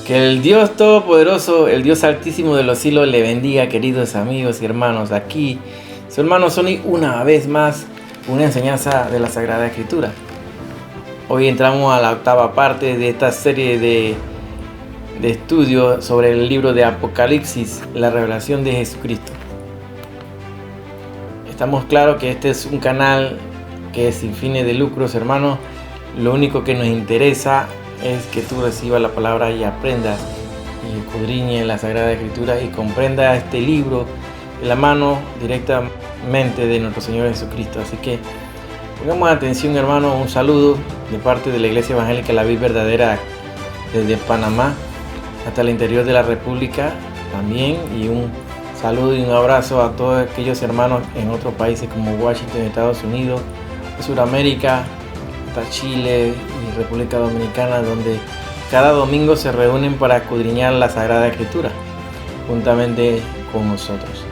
Que el Dios Todopoderoso, el Dios Altísimo de los cielos, le bendiga, queridos amigos y hermanos. Aquí, su hermano Sony, una vez más, una enseñanza de la Sagrada Escritura. Hoy entramos a la octava parte de esta serie de estudios sobre el libro de Apocalipsis, la revelación de Jesucristo. Estamos claros que este es un canal que es sin fines de lucros, hermanos. Lo único que nos interesa es que tú recibas la palabra y aprendas y escudriñes la Sagrada Escritura y comprendas este libro de la mano directamente de nuestro Señor Jesucristo. Así que pongamos atención, hermano. Un saludo de parte de la Iglesia Evangélica La Vid Verdadera desde Panamá hasta el interior de la República también, y un saludo y un abrazo a todos aquellos hermanos en otros países como Washington, Estados Unidos, Sudamérica, hasta Chile y República Dominicana, donde cada domingo se reúnen para escudriñar la Sagrada Escritura juntamente con nosotros.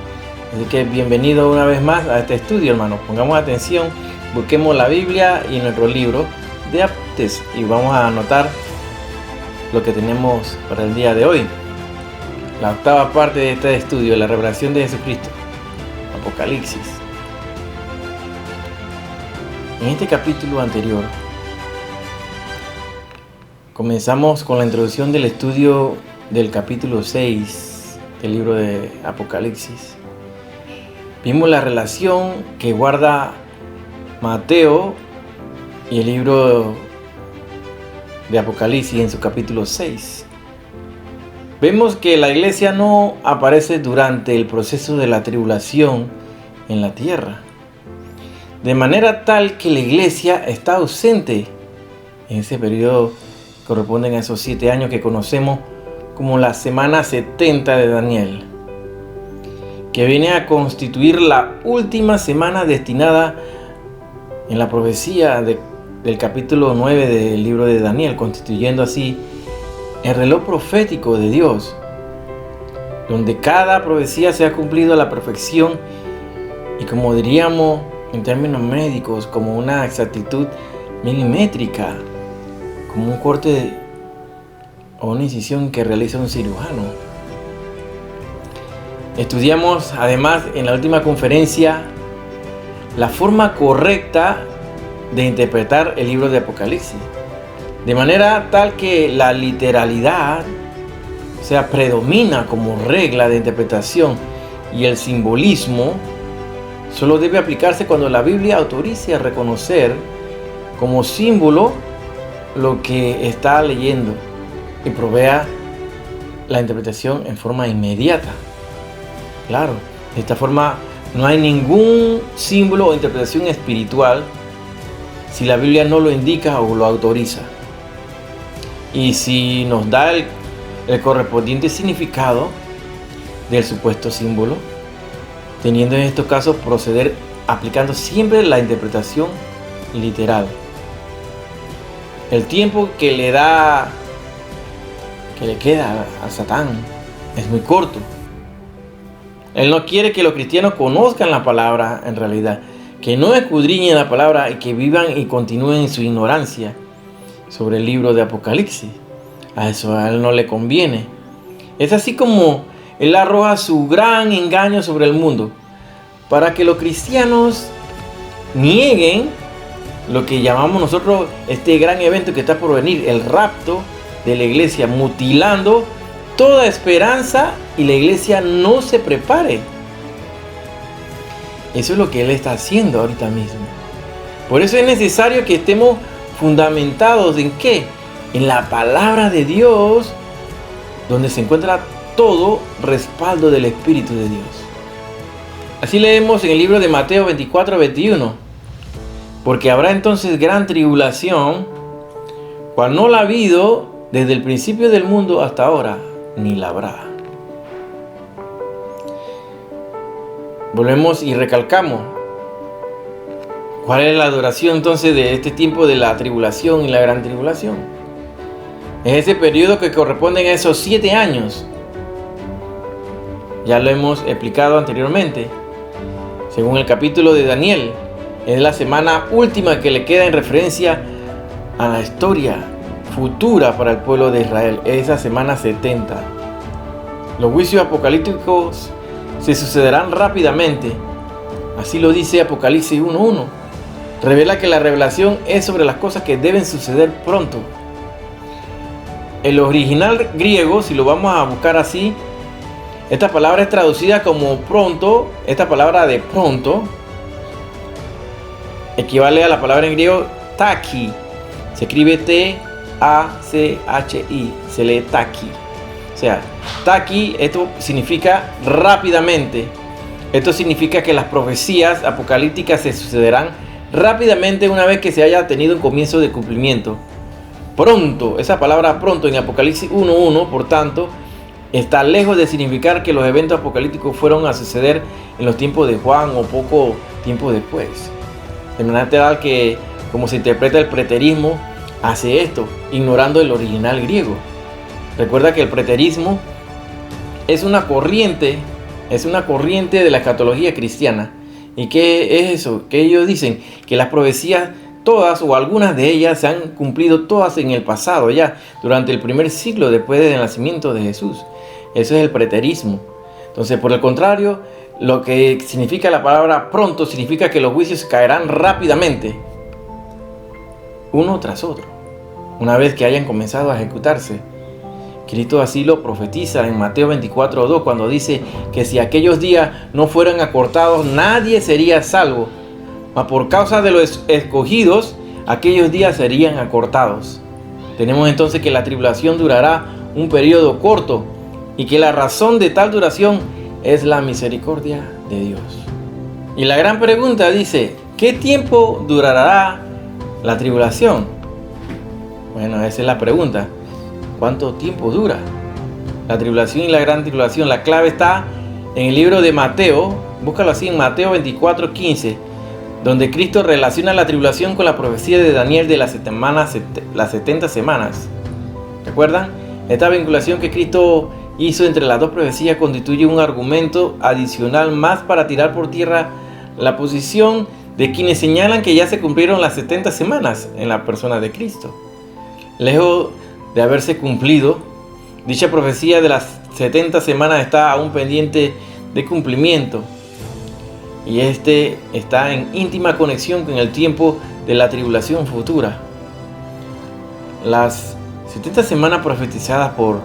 Así que bienvenido una vez más a este estudio, hermanos. Pongamos atención, busquemos la Biblia y nuestro libro de apuntes y vamos a anotar lo que tenemos para el día de hoy. La octava parte de este estudio, la revelación de Jesucristo, Apocalipsis. En este capítulo anterior comenzamos con la introducción del estudio del capítulo 6 del libro de Apocalipsis. Vimos la relación que guarda Mateo y el libro de Apocalipsis en su capítulo 6. Vemos que la iglesia no aparece durante el proceso de la tribulación en la tierra, de manera tal que la iglesia está ausente en ese periodo que corresponden a esos 7 años que conocemos como la semana 70 de Daniel, que viene a constituir la última semana destinada en la profecía del capítulo 9 del libro de Daniel, constituyendo así el reloj profético de Dios, donde cada profecía se ha cumplido a la perfección y, como diríamos en términos médicos, como una exactitud milimétrica, como un corte o una incisión que realiza un cirujano. Estudiamos además en la última conferencia la forma correcta de interpretar el libro de Apocalipsis, de manera tal que la literalidad, predomina como regla de interpretación, y el simbolismo solo debe aplicarse cuando la Biblia autorice a reconocer como símbolo lo que está leyendo y provea la interpretación en forma inmediata. Claro, de esta forma no hay ningún símbolo o interpretación espiritual si la Biblia no lo indica o lo autoriza. Y si nos da el correspondiente significado del supuesto símbolo, teniendo en estos casos proceder aplicando siempre la interpretación literal. El tiempo que le queda a Satán es muy corto. Él no quiere que los cristianos conozcan la palabra en realidad, que no escudriñen la palabra y que vivan y continúen en su ignorancia sobre el libro de Apocalipsis. A eso a él no le conviene. Es así como él arroja su gran engaño sobre el mundo para que los cristianos nieguen lo que llamamos nosotros este gran evento que está por venir, el rapto de la iglesia, mutilando toda esperanza y la iglesia no se prepare. Eso es lo que él está haciendo ahorita mismo. Por eso es necesario que estemos fundamentados ¿en qué? En la palabra de Dios, donde se encuentra todo respaldo del Espíritu de Dios. Así leemos en el libro de Mateo 24-21. Porque habrá entonces gran tribulación, cual no la ha habido desde el principio del mundo hasta ahora, ni la habrá. Volvemos y recalcamos. ¿Cuál es la duración entonces de este tiempo de la tribulación y la gran tribulación? Es ese periodo que corresponde a esos 7 años. Ya lo hemos explicado anteriormente. Según el capítulo de Daniel, es la semana última que le queda en referencia a la historia futura para el pueblo de Israel, esa semana 70. Los juicios apocalípticos se sucederán rápidamente. Así lo dice Apocalipsis 1:1. Revela que la revelación es sobre las cosas que deben suceder pronto. El original griego, si lo vamos a buscar así, esta palabra es traducida como pronto. Esta palabra de pronto equivale a la palabra en griego taki. Se escribe T-A-C-H-I. Se lee taki. O sea, taki, esto significa rápidamente. Esto significa que las profecías apocalípticas se sucederán rápidamente una vez que se haya tenido un comienzo de cumplimiento. Pronto, esa palabra pronto en Apocalipsis 1:1, por tanto, está lejos de significar que los eventos apocalípticos fueron a suceder en los tiempos de Juan o poco tiempo después. De manera tal que, como se interpreta el preterismo, hace esto, ignorando el original griego. Recuerda que el preterismo es una corriente de la escatología cristiana. ¿Y qué es eso? Que ellos dicen que las profecías, todas o algunas de ellas, se han cumplido todas en el pasado, ya durante el primer siglo después del nacimiento de Jesús. Eso es el preterismo. Entonces, por el contrario, lo que significa la palabra pronto significa que los juicios caerán rápidamente, uno tras otro, una vez que hayan comenzado a ejecutarse. Cristo así lo profetiza en Mateo 24:2, cuando dice que si aquellos días no fueran acortados, nadie sería salvo. Mas por causa de los escogidos, aquellos días serían acortados. Tenemos entonces que la tribulación durará un periodo corto y que la razón de tal duración es la misericordia de Dios. Y la gran pregunta dice, ¿qué tiempo durará la tribulación? Bueno, esa es la pregunta. ¿Cuánto tiempo dura la tribulación y la gran tribulación? La clave está en el libro de Mateo. Búscalo así en Mateo 24:15, donde Cristo relaciona la tribulación con la profecía de Daniel de las 70 semanas. ¿Recuerdan? Esta vinculación que Cristo hizo entre las dos profecías constituye un argumento adicional más para tirar por tierra la posición de quienes señalan que ya se cumplieron las 70 semanas en la persona de Cristo. Lejos de haberse cumplido, dicha profecía de las 70 semanas está aún pendiente de cumplimiento, y este está en íntima conexión con el tiempo de la tribulación futura. Las 70 semanas profetizadas por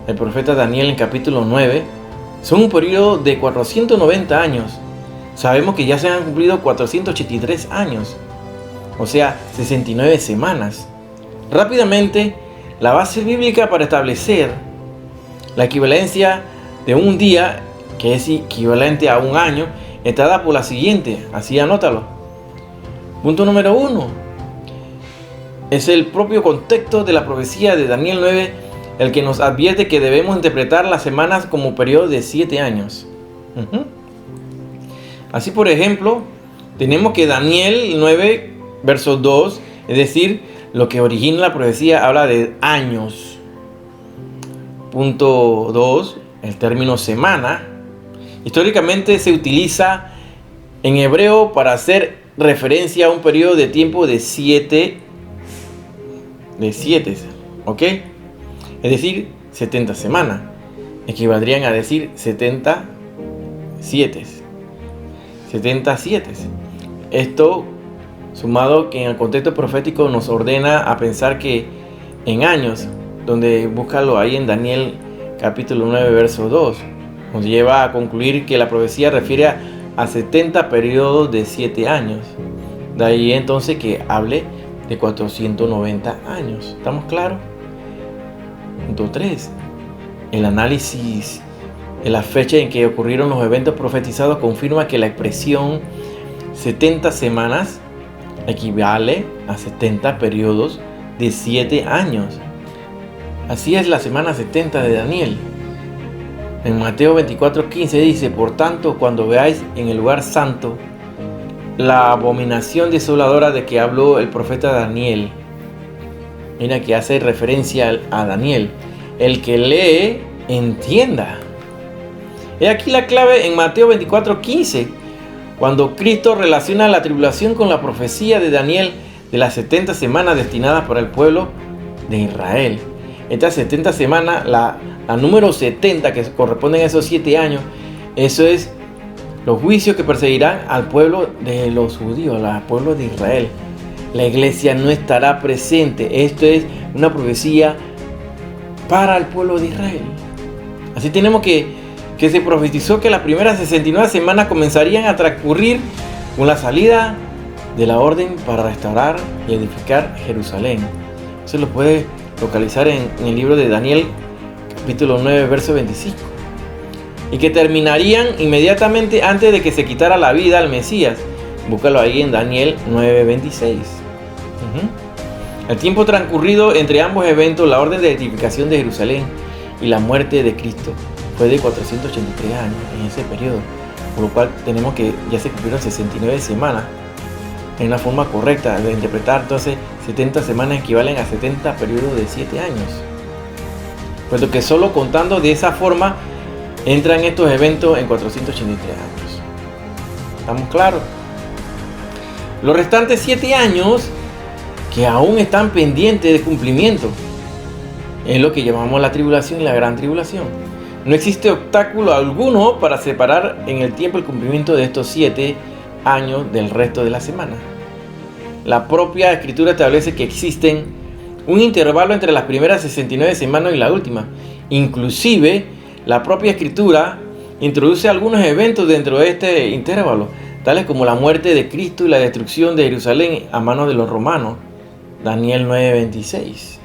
el profeta Daniel en capítulo 9 son un periodo de 490 años. Sabemos que ya se han cumplido 483 años, o sea, 69 semanas. Rápidamente, la base bíblica para establecer la equivalencia de un día, que es equivalente a un año, está dada por la siguiente, así anótalo. Punto número 1. Es el propio contexto de la profecía de Daniel 9 el que nos advierte que debemos interpretar las semanas como periodo de 7 años. Así, por ejemplo, tenemos que Daniel 9, verso 2, es decir, lo que origina la profecía, habla de años. Punto 2, el término semana, históricamente se utiliza en hebreo para hacer referencia a un periodo de tiempo de 7, ¿ok? Es decir, 70 semanas. Equivaldrían a decir 77. Esto, sumado que en el contexto profético nos ordena a pensar que en años, donde búscalo ahí en Daniel capítulo 9, verso 2, nos lleva a concluir que la profecía refiere a 70 periodos de 7 años. De ahí entonces que hable de 490 años. ¿Estamos claros? Punto 3. El análisis de la fecha en que ocurrieron los eventos profetizados confirma que la expresión 70 semanas equivale a 70 periodos de 7 años. Así es la semana 70 de Daniel. En Mateo 24:15 dice: por tanto, cuando veáis en el lugar santo la abominación desoladora de que habló el profeta Daniel. Mira que hace referencia a Daniel. El que lee, entienda. He aquí la clave en Mateo 24:15, cuando Cristo relaciona la tribulación con la profecía de Daniel de las 70 semanas destinadas para el pueblo de Israel. Estas 70 semanas, la número 70 que corresponden a esos 7 años, eso es los juicios que perseguirán al pueblo de los judíos, al pueblo de Israel. La iglesia no estará presente. Esto es una profecía para el pueblo de Israel. Así tenemos que se profetizó que las primeras 69 semanas comenzarían a transcurrir con la salida de la orden para restaurar y edificar Jerusalén. Eso lo puede localizar en el libro de Daniel, capítulo 9, verso 25. Y que terminarían inmediatamente antes de que se quitara la vida al Mesías. Búscalo ahí en Daniel 9, 26. El tiempo transcurrido entre ambos eventos, la orden de edificación de Jerusalén y la muerte de Cristo, fue de 483 años en ese periodo. Por lo cual tenemos que ya se cumplieron 69 semanas. En una forma correcta de interpretar, entonces 70 semanas equivalen a 70 periodos de 7 años. Puesto que solo contando de esa forma entran estos eventos en 483 años. ¿Estamos claros? Los restantes 7 años que aún están pendientes de cumplimiento es lo que llamamos la tribulación y la gran tribulación. No existe obstáculo alguno para separar en el tiempo el cumplimiento de estos 7 años del resto de la semana. La propia escritura establece que existen un intervalo entre las primeras 69 semanas y la última. Inclusive la propia escritura introduce algunos eventos dentro de este intervalo, tales como la muerte de Cristo y la destrucción de Jerusalén a manos de los romanos. Daniel 9:26.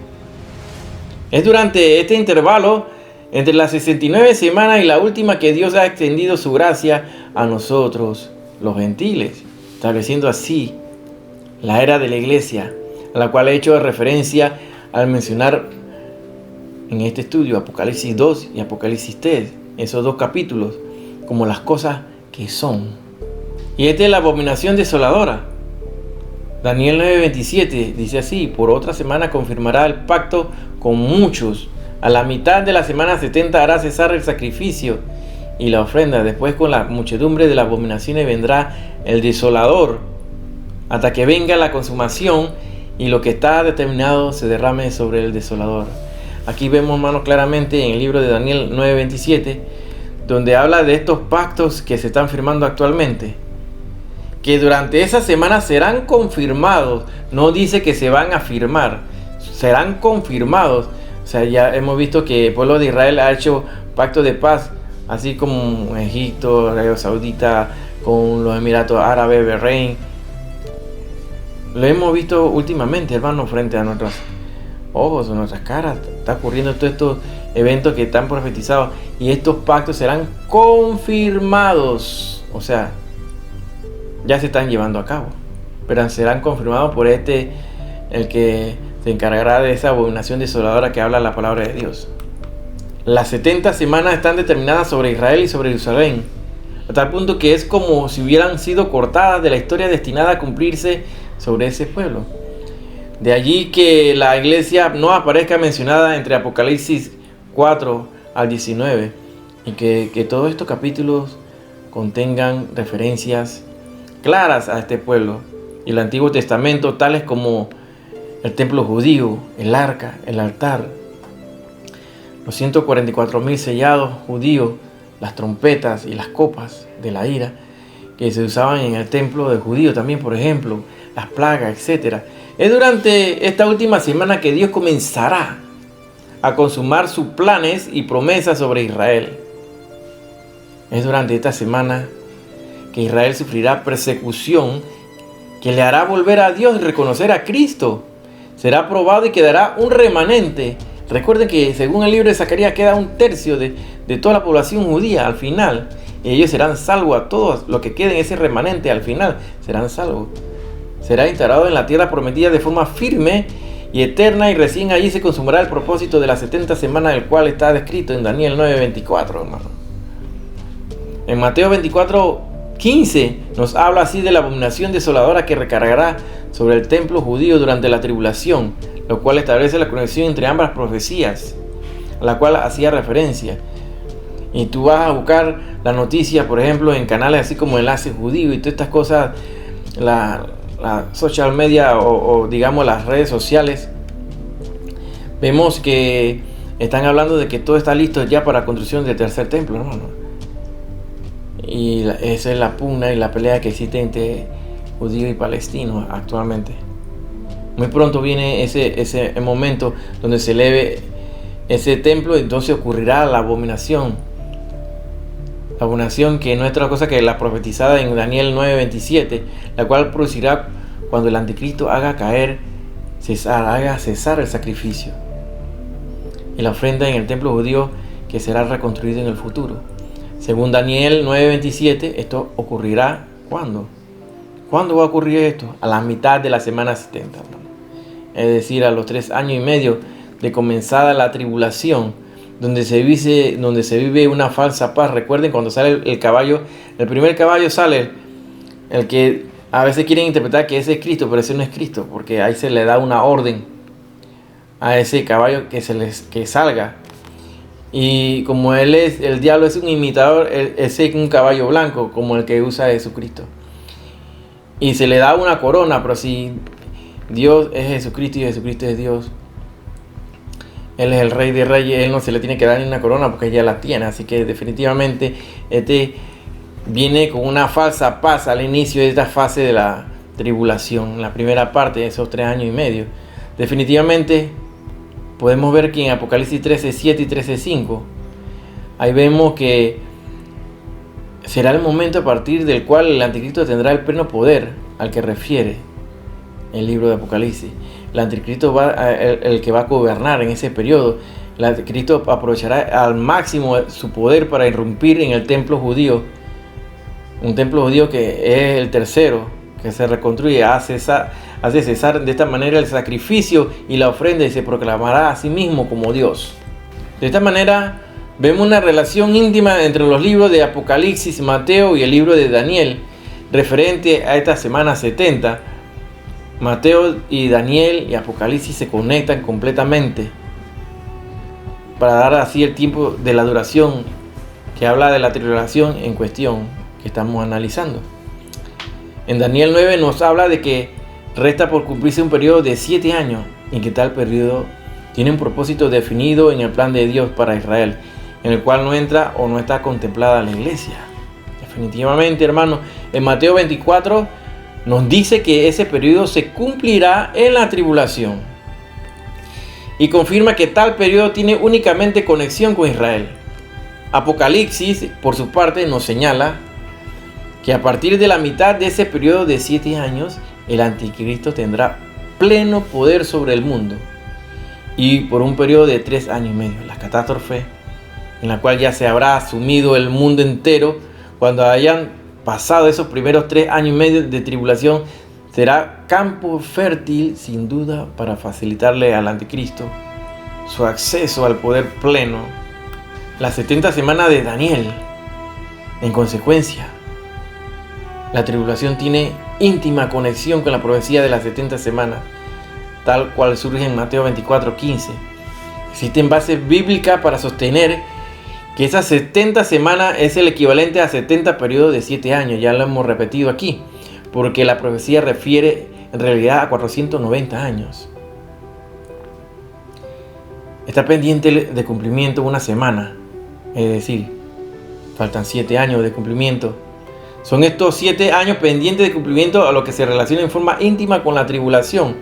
Es durante este intervalo entre las 69 semanas y la última que Dios ha extendido su gracia a nosotros, los gentiles, estableciendo así la era de la iglesia, a la cual he hecho referencia al mencionar en este estudio Apocalipsis 2 y Apocalipsis 3, esos 2 capítulos, como las cosas que son. Y esta es la abominación desoladora. Daniel 9:27 dice así: por otra semana confirmará el pacto con muchos. A la mitad de la semana 70 hará cesar el sacrificio y la ofrenda. Después, con la muchedumbre de las abominaciones vendrá el desolador, hasta que venga la consumación y lo que está determinado se derrame sobre el desolador. Aquí vemos, hermanos, claramente en el libro de Daniel 9:27, donde habla de estos pactos que se están firmando actualmente, que durante esa semana serán confirmados. No dice que se van a firmar, serán confirmados. O sea, ya hemos visto que el pueblo de Israel ha hecho pacto de paz, así como Egipto, Arabia Saudita, con los Emiratos Árabes, Bahrein. Lo hemos visto últimamente, hermanos, frente a nuestros ojos, a nuestras caras. Está ocurriendo todos estos eventos que están profetizados, y estos pactos serán confirmados. O sea, ya se están llevando a cabo, pero serán confirmados por el que se encargará de esa abominación desoladora que habla la palabra de Dios. Las 70 semanas están determinadas sobre Israel y sobre Jerusalén, a tal punto que es como si hubieran sido cortadas de la historia destinada a cumplirse sobre ese pueblo. De allí que la iglesia no aparezca mencionada entre Apocalipsis 4 al 19, y que todos estos capítulos contengan referencias claras a este pueblo y el Antiguo Testamento, tales como el templo judío, el arca, el altar, los 144,000 sellados judíos, las trompetas y las copas de la ira que se usaban en el templo de judío también, por ejemplo, las plagas, etc. Es durante esta última semana que Dios comenzará a consumar sus planes y promesas sobre Israel. Es durante esta semana que Israel sufrirá persecución que le hará volver a Dios y reconocer a Cristo. Será probado y quedará un remanente. Recuerden que según el libro de Zacarías queda 1/3 de toda la población judía al final. Y ellos serán salvos, a todos los que queden ese remanente al final serán salvos. Será instalado en la tierra prometida de forma firme y eterna, y recién allí se consumará el propósito de las 70 semanas, el cual está descrito en Daniel 9:24, hermano. En Mateo 24:15 nos habla así de la abominación desoladora que recargará sobre el templo judío durante la tribulación, lo cual establece la conexión entre ambas profecías, a la cual hacía referencia. Y tú vas a buscar la noticia, por ejemplo, en canales así como Enlace Judío y todas estas cosas, la social media o digamos las redes sociales, Vemos que están hablando de que todo está listo ya para la construcción del tercer templo, hermano. Y esa es la pugna y la pelea que existe entre judíos y palestinos actualmente. Muy pronto viene ese momento donde se eleve ese templo, y entonces ocurrirá la abominación. La abominación que no es otra cosa que la profetizada en Daniel 9:27, la cual producirá cuando el anticristo haga cesar el sacrificio y la ofrenda en el templo judío, que será reconstruido en el futuro. Según Daniel 9:27, esto ocurrirá ¿cuándo? ¿Cuándo va a ocurrir esto? A la mitad de la semana 70, hermano. Es decir, a los 3 años y medio de comenzada la tribulación, donde se vive una falsa paz. Recuerden cuando sale el caballo, el primer caballo sale, el que a veces quieren interpretar que ese es Cristo, pero ese no es Cristo, porque ahí se le da una orden a ese caballo que salga. Y como el diablo es un imitador, ese es un caballo blanco, como el que usa Jesucristo. Y se le da una corona, pero si Dios es Jesucristo y Jesucristo es Dios, Él es el Rey de Reyes, Él no se le tiene que dar ni una corona porque ya la tiene. Así que definitivamente viene con una falsa paz al inicio de esta fase de la tribulación, la primera parte de esos 3 años y medio. Definitivamente podemos ver que en Apocalipsis 13:7 y 13:5, ahí vemos que será el momento a partir del cual el anticristo tendrá el pleno poder al que refiere el libro de Apocalipsis. El anticristo el que va a gobernar en ese periodo. El anticristo aprovechará al máximo su poder para irrumpir en el templo judío. Un templo judío que es el tercero, que se reconstruye, hace cesar de esta manera el sacrificio y la ofrenda, y se proclamará a sí mismo como Dios. De esta manera vemos una relación íntima entre los libros de Apocalipsis, Mateo y el libro de Daniel, referente a esta semana 70. Mateo y Daniel y Apocalipsis se conectan completamente para dar así el tiempo de la duración que habla de la tribulación en cuestión que estamos analizando. En Daniel 9 nos habla de que resta por cumplirse un periodo de 7 años, y que tal periodo tiene un propósito definido en el plan de Dios para Israel, en el cual no entra o no está contemplada la iglesia. Definitivamente, hermano, en Mateo 24 nos dice que ese periodo se cumplirá en la tribulación, y confirma que tal periodo tiene únicamente conexión con Israel. Apocalipsis, por su parte, nos señala que a partir de la mitad de ese periodo de 7 años, el anticristo tendrá pleno poder sobre el mundo, y por un periodo de 3 años y medio, la catástrofe en la cual ya se habrá asumido el mundo entero. Cuando hayan pasado esos primeros 3 años y medio de tribulación, será campo fértil sin duda para facilitarle al anticristo su acceso al poder pleno. Las 70 semanas de Daniel, en consecuencia, la tribulación tiene íntima conexión con la profecía de las 70 semanas, tal cual surge en Mateo 24:15. Existen bases bíblicas para sostener que esas 70 semanas es el equivalente a 70 periodos de 7 años. Ya lo hemos repetido aquí, porque la profecía refiere en realidad a 490 años. Está pendiente de cumplimiento una semana, es decir, faltan 7 años de cumplimiento. Son estos 7 años pendientes de cumplimiento a lo que se relaciona en forma íntima con la tribulación.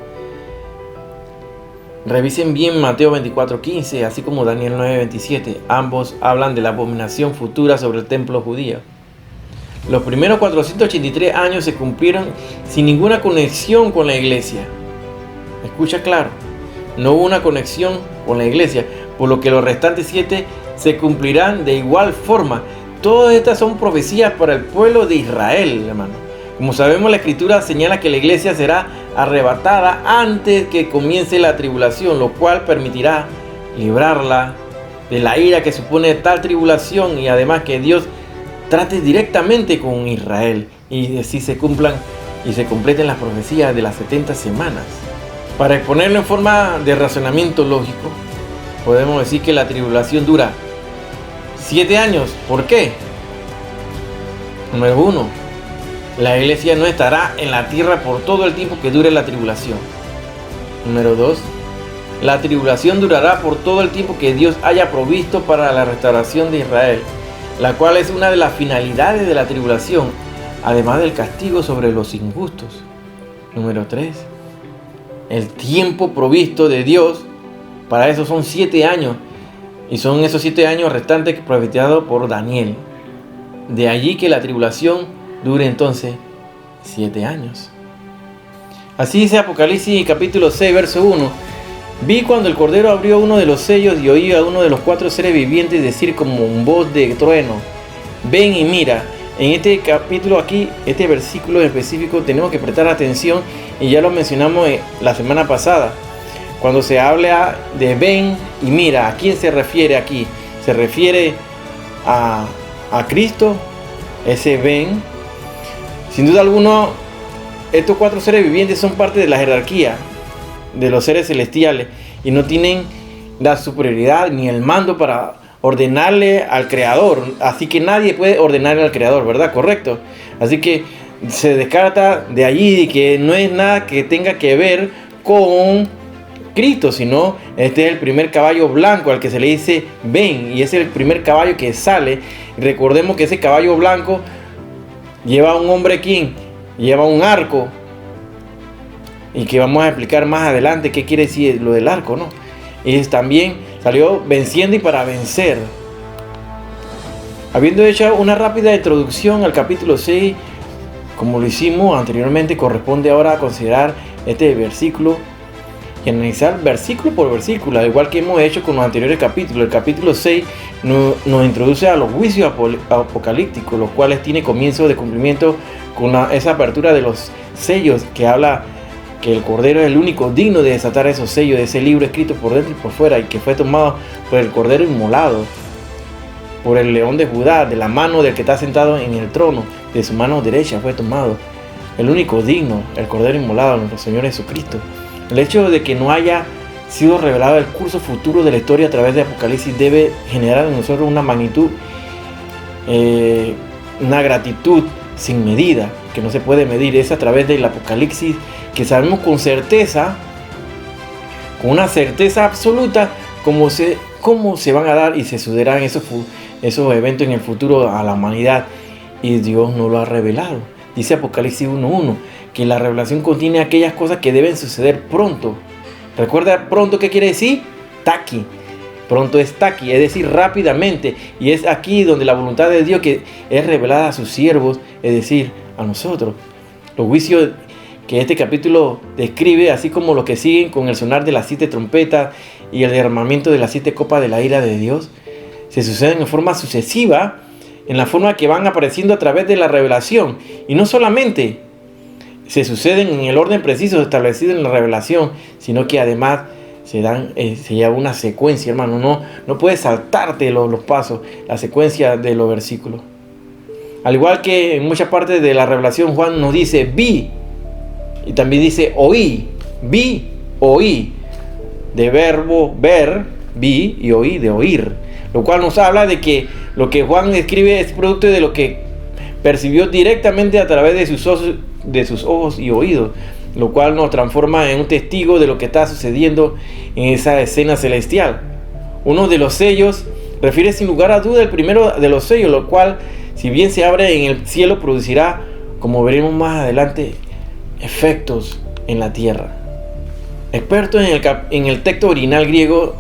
Revisen bien Mateo 24:15, así como Daniel 9:27. Ambos hablan de la abominación futura sobre el templo judío. Los primeros 483 años se cumplieron sin ninguna conexión con la iglesia. Escucha claro, no hubo una conexión con la iglesia, por lo que los restantes 7 se cumplirán de igual forma. Todas estas son profecías para el pueblo de Israel, hermano. Como sabemos, la Escritura señala que la iglesia será arrebatada antes que comience la tribulación, lo cual permitirá librarla de la ira que supone tal tribulación, y además que Dios trate directamente con Israel y así se cumplan y se completen las profecías de las 70 semanas. Para exponerlo en forma de razonamiento lógico, podemos decir que la tribulación dura 7 años. ¿Por qué? Número 1. La iglesia no estará en la tierra por todo el tiempo que dure la tribulación. Número 2. La tribulación durará por todo el tiempo que Dios haya provisto para la restauración de Israel, la cual es una de las finalidades de la tribulación, además del castigo sobre los injustos. Número 3. El tiempo provisto de Dios para eso son 7 años, y son esos 7 años restantes profetizados por Daniel. De allí que la tribulación dure entonces 7 años. Así dice Apocalipsis capítulo 6, verso 1. Vi cuando el Cordero abrió uno de los sellos y oí a uno de los 4 seres vivientes decir como un voz de trueno: ven y mira. En este capítulo aquí, este versículo en específico, tenemos que prestar atención, y ya lo mencionamos la semana pasada. Cuando se habla de ven y mira, ¿a quién se refiere aquí? Se refiere a Cristo, ese ven. Sin duda alguna, estos 4 seres vivientes son parte de la jerarquía de los seres celestiales y no tienen la superioridad ni el mando para ordenarle al Creador. Así que nadie puede ordenarle al Creador, ¿verdad? Correcto. Así que se descarta de allí que no es nada que tenga que ver con Cristo, sino este es el primer caballo blanco al que se le dice ven, y es el primer caballo que sale. Recordemos que ese caballo blanco lleva a un hombre, quien lleva un arco, y que vamos a explicar más adelante qué quiere decir lo del arco, ¿no? Y también salió venciendo y para vencer. Habiendo hecho una rápida introducción al capítulo 6, como lo hicimos anteriormente, corresponde ahora a considerar este versículo y analizar versículo por versículo, al igual que hemos hecho con los anteriores capítulos. El capítulo 6 nos introduce a los juicios apocalípticos, los cuales tiene comienzo de cumplimiento con esa apertura de los sellos, que habla que el Cordero es el único digno de desatar esos sellos de ese libro escrito por dentro y por fuera, y que fue tomado por el Cordero inmolado, por el León de Judá, de la mano del que está sentado en el trono, de su mano derecha fue tomado. El único digno, el Cordero inmolado, nuestro Señor Jesucristo. El hecho de que no haya sido revelado el curso futuro de la historia a través de Apocalipsis debe generar en nosotros una magnitud, una gratitud sin medida, que no se puede medir. Es a través del Apocalipsis que sabemos con certeza, con una certeza absoluta, cómo se van a dar y se sucederán esos eventos en el futuro a la humanidad, y Dios no lo ha revelado. Dice Apocalipsis 1:1 que la revelación contiene aquellas cosas que deben suceder pronto. ¿Recuerda pronto qué quiere decir? Taqui. Pronto es taqui, es decir, rápidamente. Y es aquí donde la voluntad de Dios que es revelada a sus siervos, es decir, a nosotros. Los juicios que este capítulo describe, así como los que siguen con el sonar de las 7 trompetas y el derramamiento de las 7 copas de la ira de Dios, se suceden en forma sucesiva, en la forma que van apareciendo a través de la revelación. Y no solamente se suceden en el orden preciso establecido en la revelación, sino que además se lleva una secuencia, hermano. No puedes saltarte los pasos, la secuencia de los versículos. Al igual que en muchas partes de la revelación, Juan nos dice vi, y también dice oí. Vi, oí, de verbo ver, vi, y oí, de oír. Lo cual nos habla de que lo que Juan escribe es producto de lo que percibió directamente a través de sus ojos y oídos, lo cual nos transforma en un testigo de lo que está sucediendo en esa escena celestial. Uno de los sellos refiere sin lugar a duda el primero de los sellos, lo cual, si bien se abre en el cielo, producirá, como veremos más adelante, efectos en la tierra. Expertos en el texto original griego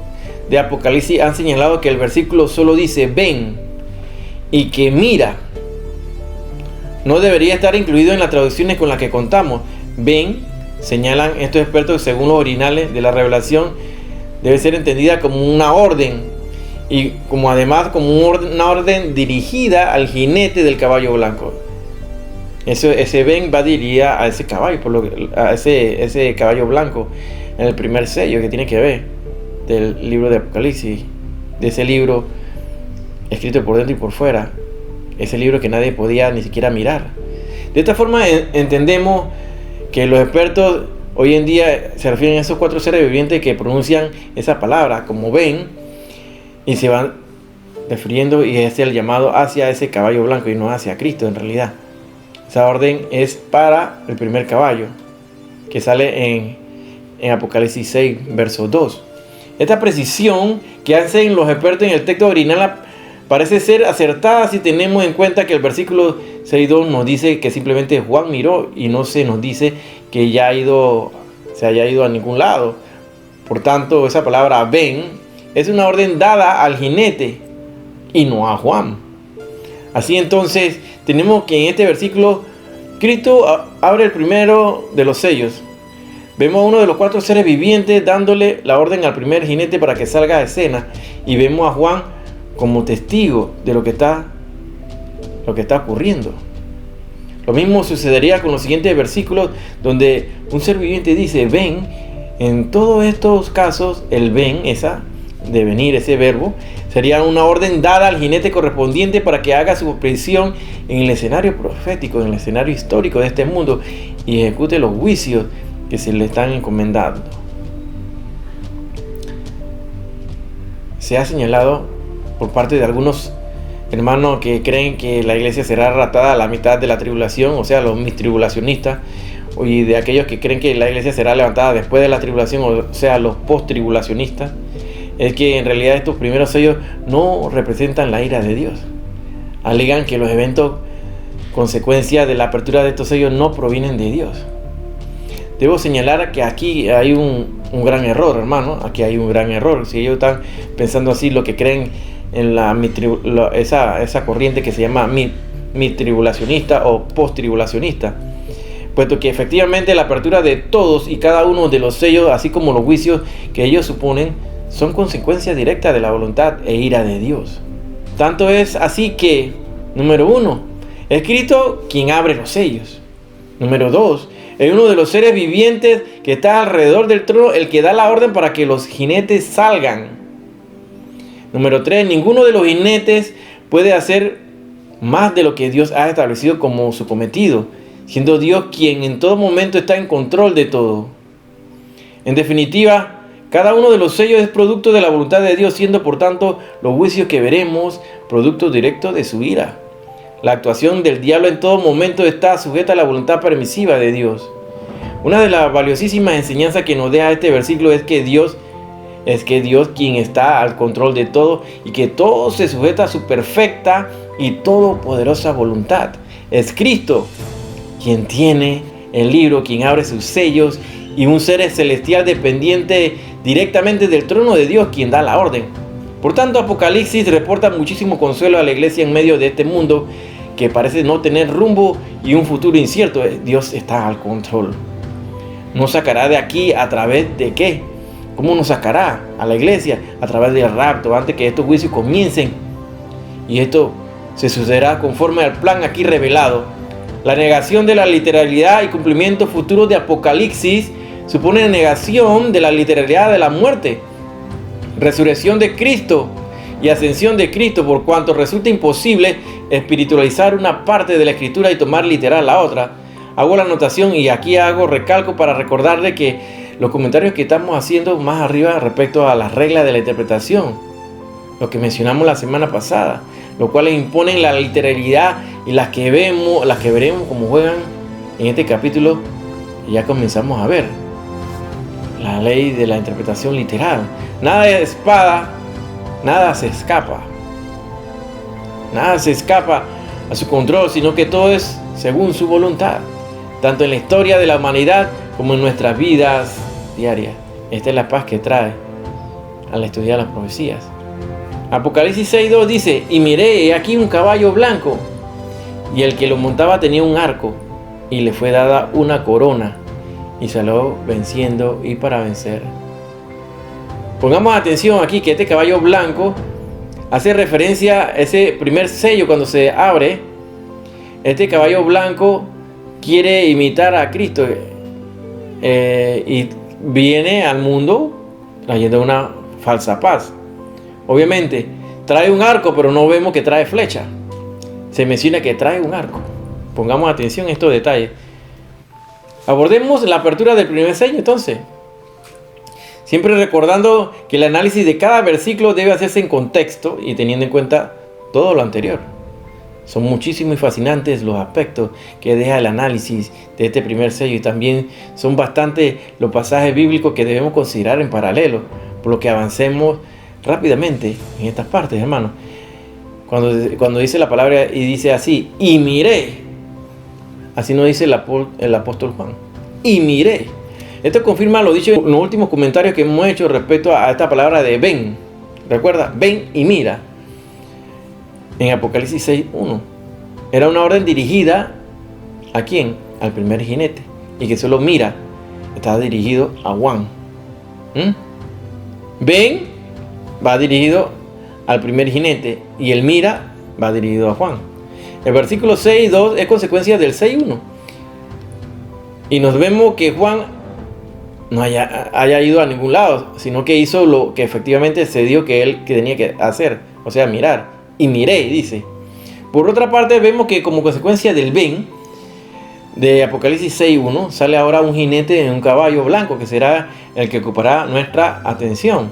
de Apocalipsis han señalado que el versículo solo dice ven y que mira. No debería estar incluido en las traducciones con las que contamos. Ven, señalan estos expertos, según los originales de la revelación, debe ser entendida como una orden, y además como una orden dirigida al jinete del caballo blanco. Ese ven va dirigida a ese caballo, a ese caballo blanco, en el primer sello que tiene que ver del libro de Apocalipsis, de ese libro escrito por dentro y por fuera, ese libro que nadie podía ni siquiera mirar. De esta forma entendemos que los expertos hoy en día se refieren a esos 4 seres vivientes que pronuncian esa palabra como ven, y se van refiriendo, y es el llamado hacia ese caballo blanco y no hacia Cristo en realidad. Esa orden es para el primer caballo que sale en Apocalipsis 6, verso 2. Esta precisión que hacen los expertos en el texto original parece ser acertada si tenemos en cuenta que el versículo 6.2 nos dice que simplemente Juan miró y no se nos dice que se haya ido a ningún lado. Por tanto, esa palabra ven es una orden dada al jinete y no a Juan. Así entonces, tenemos que en este versículo Cristo abre el primero de los sellos. Vemos a uno de los 4 seres vivientes dándole la orden al primer jinete para que salga a escena, y vemos a Juan como testigo de lo que está ocurriendo. Lo mismo sucedería con los siguientes versículos, donde un ser viviente dice ven. En todos estos casos, el ven, de venir, ese verbo, sería una orden dada al jinete correspondiente para que haga su presión en el escenario profético, en el escenario histórico de este mundo, y ejecute los juicios que se le están encomendando. Se ha señalado por parte de algunos hermanos que creen que la iglesia será arrastrada a la mitad de la tribulación, o sea, los mistribulacionistas, y de aquellos que creen que la iglesia será levantada después de la tribulación, o sea, los post-tribulacionistas, es que en realidad estos primeros sellos no representan la ira de Dios. Alegan que los eventos consecuencia de la apertura de estos sellos no provienen de Dios. Debo señalar que aquí hay un gran error, hermano. Aquí hay un gran error. Si ellos están pensando así, lo que creen en esa corriente que se llama mitribulacionista o post-tribulacionista, puesto que efectivamente la apertura de todos y cada uno de los sellos, así como los juicios que ellos suponen, son consecuencias directas de la voluntad e ira de Dios. Tanto es así que, número 1, es Cristo quien abre los sellos. Número 2, es uno de los seres vivientes que está alrededor del trono el que da la orden para que los jinetes salgan. Número 3, ninguno de los jinetes puede hacer más de lo que Dios ha establecido como su cometido, siendo Dios quien en todo momento está en control de todo. En definitiva, cada uno de los sellos es producto de la voluntad de Dios, siendo por tanto los juicios que veremos producto directo de su ira. La actuación del diablo en todo momento está sujeta a la voluntad permisiva de Dios. Una de las valiosísimas enseñanzas que nos deja este versículo es que Dios quien está al control de todo y que todo se sujeta a su perfecta y todopoderosa voluntad. Es Cristo quien tiene el libro, quien abre sus sellos, y un ser celestial dependiente directamente del trono de Dios quien da la orden. Por tanto, Apocalipsis reporta muchísimo consuelo a la iglesia en medio de este mundo que parece no tener rumbo y un futuro incierto. Dios está al control. ¿Nos sacará de aquí a través de qué? ¿Cómo nos sacará a la iglesia? A través del rapto, antes que estos juicios comiencen. Y esto se sucederá conforme al plan aquí revelado. La negación de la literalidad y cumplimiento futuro de Apocalipsis supone negación de la literalidad de la muerte, resurrección de Cristo y ascensión de Cristo, por cuanto resulta imposible espiritualizar una parte de la escritura y tomar literal la otra. Hago la anotación y aquí hago recalco para recordarle que los comentarios que estamos haciendo más arriba respecto a las reglas de la interpretación, lo que mencionamos la semana pasada, lo cual imponen la literalidad y las que veremos cómo juegan en este capítulo, y ya comenzamos a ver la ley de la interpretación literal. Nada de espada, nada se escapa a su control, sino que todo es según su voluntad, tanto en la historia de la humanidad como en nuestras vidas diarias. Esta es la paz que trae al estudiar las profecías. Apocalipsis 6.2 dice: y miré, he aquí un caballo blanco, y el que lo montaba tenía un arco, y le fue dada una corona, y salió venciendo y para vencer. Pongamos atención aquí que este caballo blanco hace referencia a ese primer sello cuando se abre. Este caballo blanco quiere imitar a Cristo y viene al mundo trayendo una falsa paz. Obviamente trae un arco, pero no vemos que trae flecha. Se menciona que trae un arco. Pongamos atención a estos detalles. Abordemos la apertura del primer sello entonces. Siempre recordando que el análisis de cada versículo debe hacerse en contexto y teniendo en cuenta todo lo anterior. Son muchísimos y fascinantes los aspectos que deja el análisis de este primer sello, y también son bastante los pasajes bíblicos que debemos considerar en paralelo, por lo que avancemos rápidamente en estas partes, hermanos. Cuando dice la palabra y dice así, y miré, así no dice el apóstol Juan, y miré. Esto confirma lo dicho en los últimos comentarios que hemos hecho respecto a esta palabra de ven. Recuerda, ven y mira. En Apocalipsis 6:1. Era una orden dirigida ¿a quién? Al primer jinete. Y que solo mira, está dirigido a Juan. Ven va dirigido al primer jinete y el mira va dirigido a Juan. El versículo 6:2 es consecuencia del 6:1. Y nos vemos que Juan no haya ido a ningún lado, sino que hizo lo que efectivamente se dio que tenía que hacer, o sea, mirar. Y miré, dice. Por otra parte, vemos que como consecuencia del ven de Apocalipsis 6:1 sale ahora un jinete en un caballo blanco que será el que ocupará nuestra atención.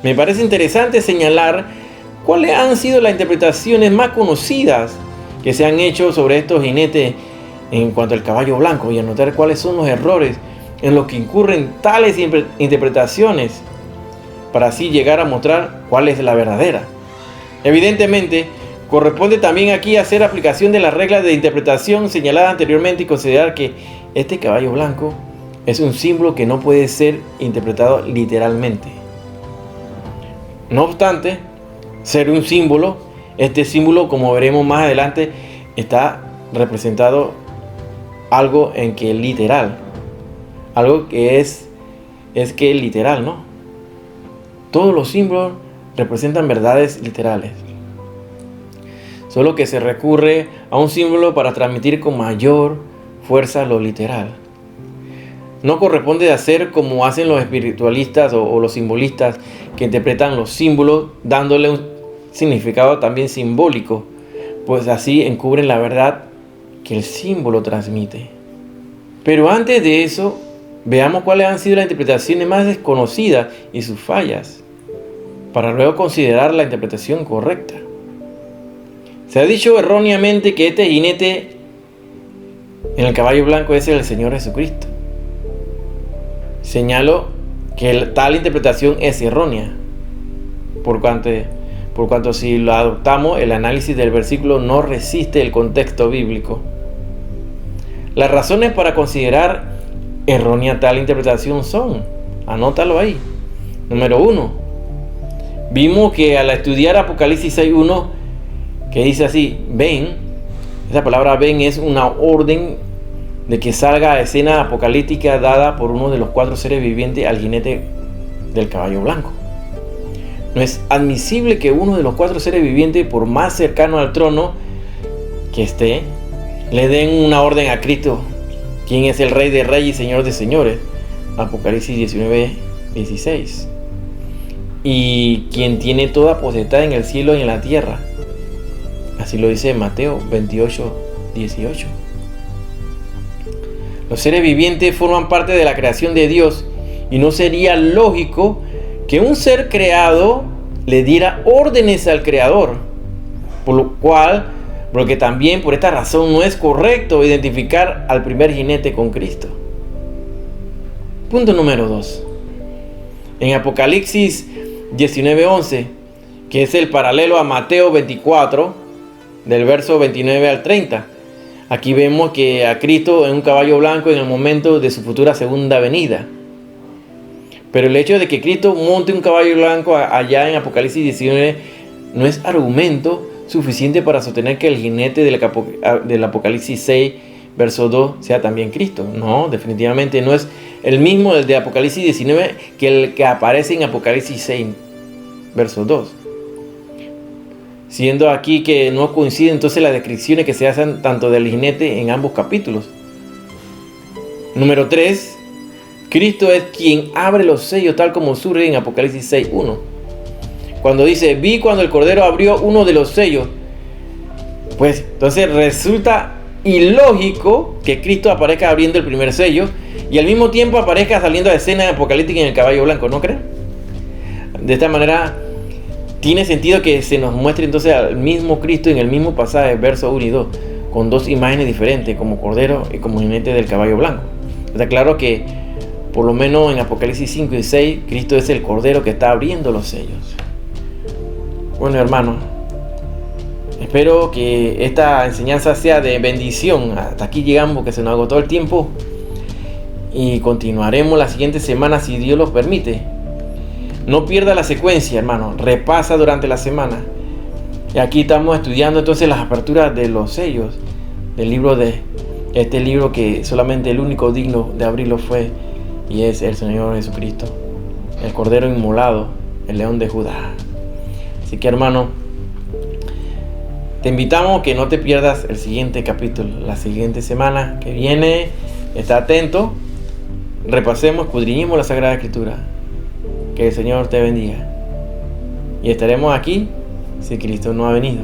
Me parece interesante señalar cuáles han sido las interpretaciones más conocidas que se han hecho sobre estos jinetes en cuanto al caballo blanco, y anotar cuáles son los errores en los que incurren tales interpretaciones para así llegar a mostrar cuál es la verdadera. Evidentemente, corresponde también aquí hacer aplicación de las reglas de interpretación señaladas anteriormente y considerar que este caballo blanco es un símbolo que no puede ser interpretado literalmente. No obstante, ser un símbolo, este símbolo, como veremos más adelante, está representado algo en que es literal. Algo que es que es literal, ¿no? Todos los símbolos representan verdades literales. Solo que se recurre a un símbolo para transmitir con mayor fuerza lo literal. No corresponde hacer como hacen los espiritualistas o los simbolistas, que interpretan los símbolos dándole un significado también simbólico, pues así encubren la verdad que el símbolo transmite. Pero antes de eso, veamos cuáles han sido las interpretaciones más desconocidas y sus fallas, para luego considerar la interpretación correcta. Se ha dicho erróneamente que este jinete en el caballo blanco es el Señor Jesucristo. Señalo que tal interpretación es errónea, por cuanto si lo adoptamos, el análisis del versículo no resiste el contexto bíblico. Las razones para considerar errónea tal interpretación son, anótalo ahí. Número 1. Vimos que al estudiar Apocalipsis 6:1, que dice así, ven, esa palabra ven es una orden de que salga a escena apocalíptica dada por uno de los 4 seres vivientes al jinete del caballo blanco. No es admisible que uno de los 4 seres vivientes, por más cercano al trono que esté, le den una orden a Cristo, quien es el Rey de Reyes y Señor de Señores, Apocalipsis 19:16. Y quien tiene toda potestad en el cielo y en la tierra. Así lo dice Mateo 28:18. Los seres vivientes forman parte de la creación de Dios, y no sería lógico que un ser creado le diera órdenes al Creador, porque también por esta razón no es correcto identificar al primer jinete con Cristo. Punto número 2. En Apocalipsis 19:11, que es el paralelo a Mateo 24, del verso 29 al 30. Aquí vemos que a Cristo en un caballo blanco en el momento de su futura segunda venida. Pero el hecho de que Cristo monte un caballo blanco allá en Apocalipsis 19 no es argumento suficiente para sostener que el jinete del Apocalipsis 6, verso 2, sea también Cristo. No, definitivamente no es el mismo del de Apocalipsis 19 que el que aparece en Apocalipsis 6, verso 2. Siendo aquí que no coinciden entonces las descripciones que se hacen tanto del jinete en ambos capítulos. Número 3. Cristo es quien abre los sellos, tal como surge en Apocalipsis 6:1. Cuando dice, vi cuando el Cordero abrió uno de los sellos, pues entonces resulta ilógico que Cristo aparezca abriendo el primer sello y al mismo tiempo aparezca saliendo a escena apocalíptica en el caballo blanco, ¿no creen? De esta manera tiene sentido que se nos muestre entonces al mismo Cristo en el mismo pasaje, verso 1 y 2, con dos imágenes diferentes, como cordero y como jinete del caballo blanco. Está claro que por lo menos en Apocalipsis 5 y 6, Cristo es el cordero que está abriendo los sellos. Bueno, hermanos, espero que esta enseñanza sea de bendición. Hasta aquí llegamos porque se nos agotó el tiempo y continuaremos la siguiente semana si Dios lo permite. No pierda la secuencia, hermano. Repasa durante la semana. Y aquí estamos estudiando entonces las aperturas de los sellos del libro de este libro, que solamente el único digno de abrirlo fue y es el Señor Jesucristo, el Cordero inmolado, el León de Judá. Así que, hermano, te invitamos a que no te pierdas el siguiente capítulo, la siguiente semana que viene. Está atento. Repasemos, escudriñemos la Sagrada Escritura. Que el Señor te bendiga. Y estaremos aquí si Cristo no ha venido.